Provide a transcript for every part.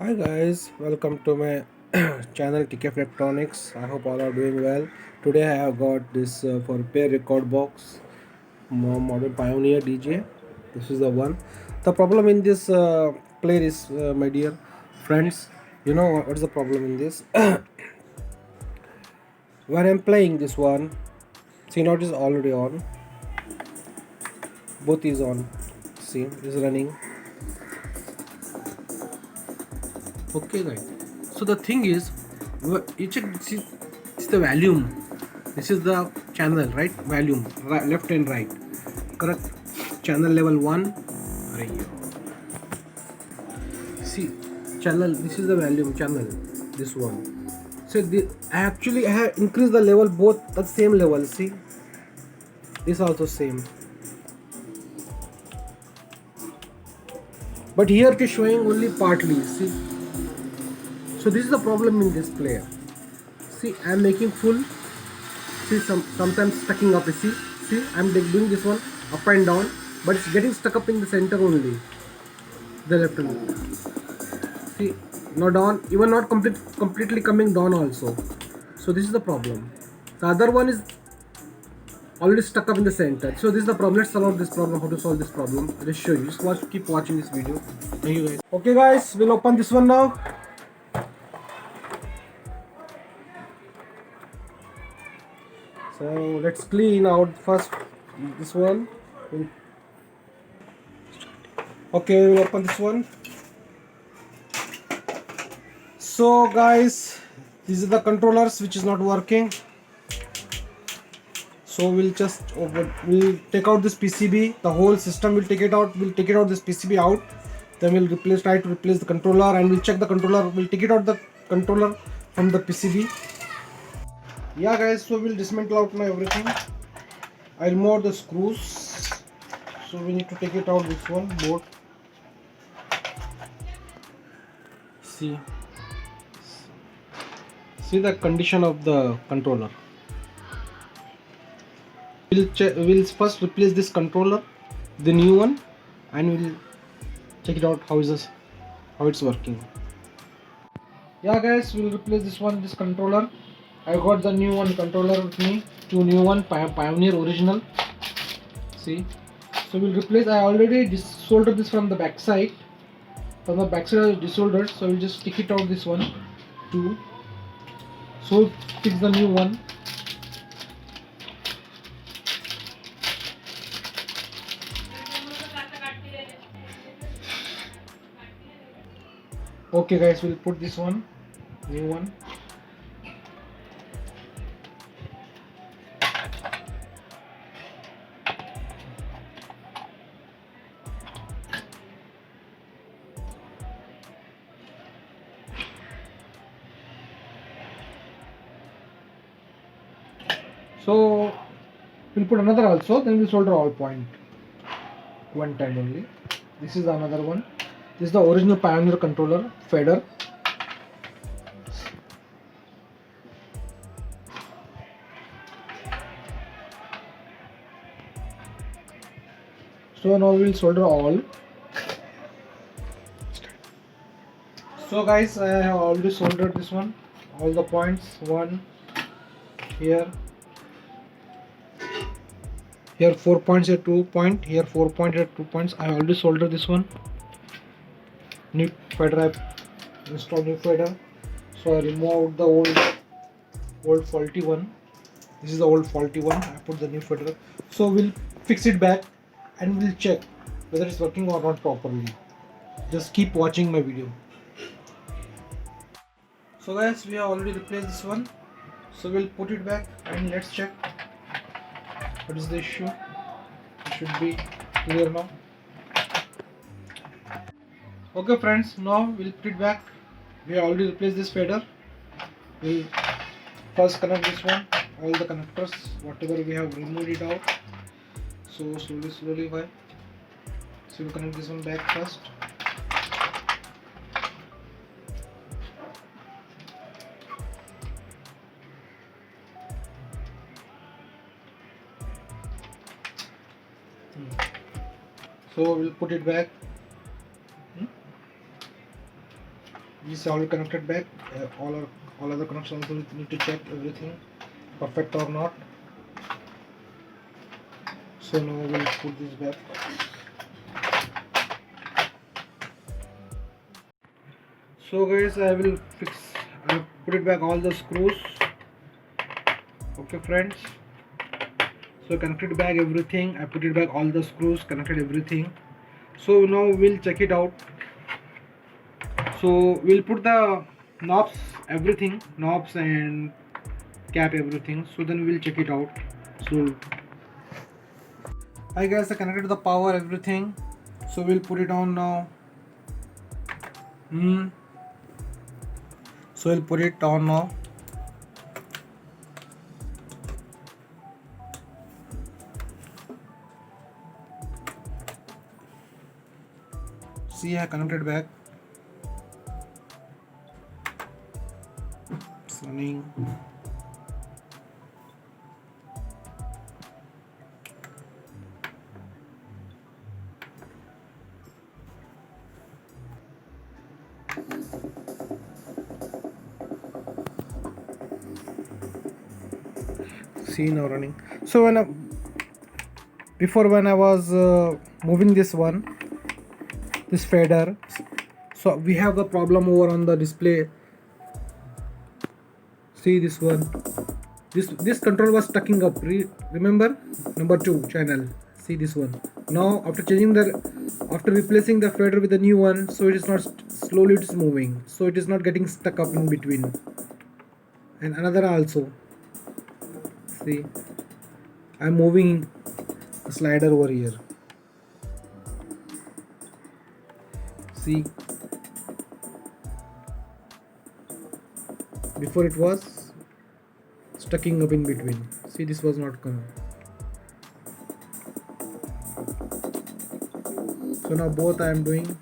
Hi guys, welcome to my channel TKF Electronics. I hope all are doing well. Today I have got this for repair record box model Pioneer DJ. This is the one. The problem in this player is, my dear friends, you know what's the problem in this? When I'm playing this one, see now it is already on. Both is on. See, is running. Okay guys, so the thing is, you check this is the volume, this is the channel, right? Volume, right, left and right, correct? Channel level 1. Arey see, channel, this is the volume channel, this one. So I have increased the level both at the same level. See, this also same, but here it is showing only partly. See, so this is the problem in this player. See, I am making full. See, sometimes stucking up. See, I'm doing this one up and down, but it's getting stuck up in the center only, the left one. See, not down, even not completely coming down also. So this is the problem. The other one is already stuck up in the center. So this is the problem. Let's solve this problem. How to solve this problem? I'll just show you. Just keep watching this video. Thank you guys. Okay guys, we'll open this one now. So let's clean out first this one. Okay, we'll open this one. So guys, these are the controllers which is not working. So we'll we'll take out this PCB. The whole system will take it out. We'll take it out this PCB out. Then we'll try to replace the controller, and we'll check the controller. We'll take it out the controller from the PCB. Yeah guys, so we'll dismantle out now everything. I'll remove the screws. So we need to take it out this one board. See the condition of the controller. We'll first replace this controller, the new one, and we'll check it out how it's working. Yeah guys, we'll replace this controller. I got the new one controller with me, two new one Pioneer original. See, so we'll replace. I already desoldered this from the back side. From the back side I desoldered, so we'll just stick it out this one too. So fix the new one. Okay guys, we'll put this one, new one. So we'll put another also, then we'll solder all point one time only. This is another one. This is the original Pioneer controller fader. So now we'll solder all. So guys, I have already soldered this one, all the points. One here 4 points, here 2 point, here 4 point, here 2 points. I already soldered this one. New fader, I installed new fader. So I removed the old faulty one. This is the old faulty one. I put the new fader. So we'll fix it back and we'll check whether it's working or not properly. Just keep watching my video. So guys, we have already replaced this one. So we'll put it back and let's check what is the issue. It should be clear now. Okay friends, now we'll put it back. We have already replaced this fader. We'll first connect this one, all the connectors, whatever we have removed it out. So slowly why? So we'll connect this one back first. So we'll put it back. This is already connected back. All other connections also need to check everything perfect or not. So now we'll put this back. So guys, I'll put it back all the screws. Okay friends, so connected back everything. I put it back all the screws, connected everything. So now we'll check it out. So we'll put the knobs, everything, knobs and cap, everything. So then we'll check it out. So hi guys, I connected the power, everything. So we'll put it on now. So we'll put it on now. See, I connected back. It's running. See, now running. So when I was moving this fader, so we have the problem over on the display. See this one, this control was stucking up. Remember number 2 channel. See this one. Now after replacing the fader with a new one, so it is not slowly, it is moving, so it is not getting stuck up in between. And another also, see, I'm moving the slider over here. See, before it was stucking up in between. See, this was not coming. So now both I am doing.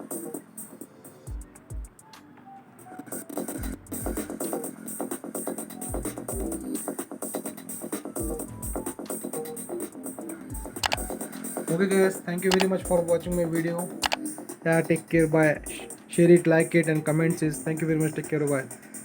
Okay guys, thank you very much for watching my video. Yeah, take care, bye. Share it, like it and comment. Thank you very much, take care, bye.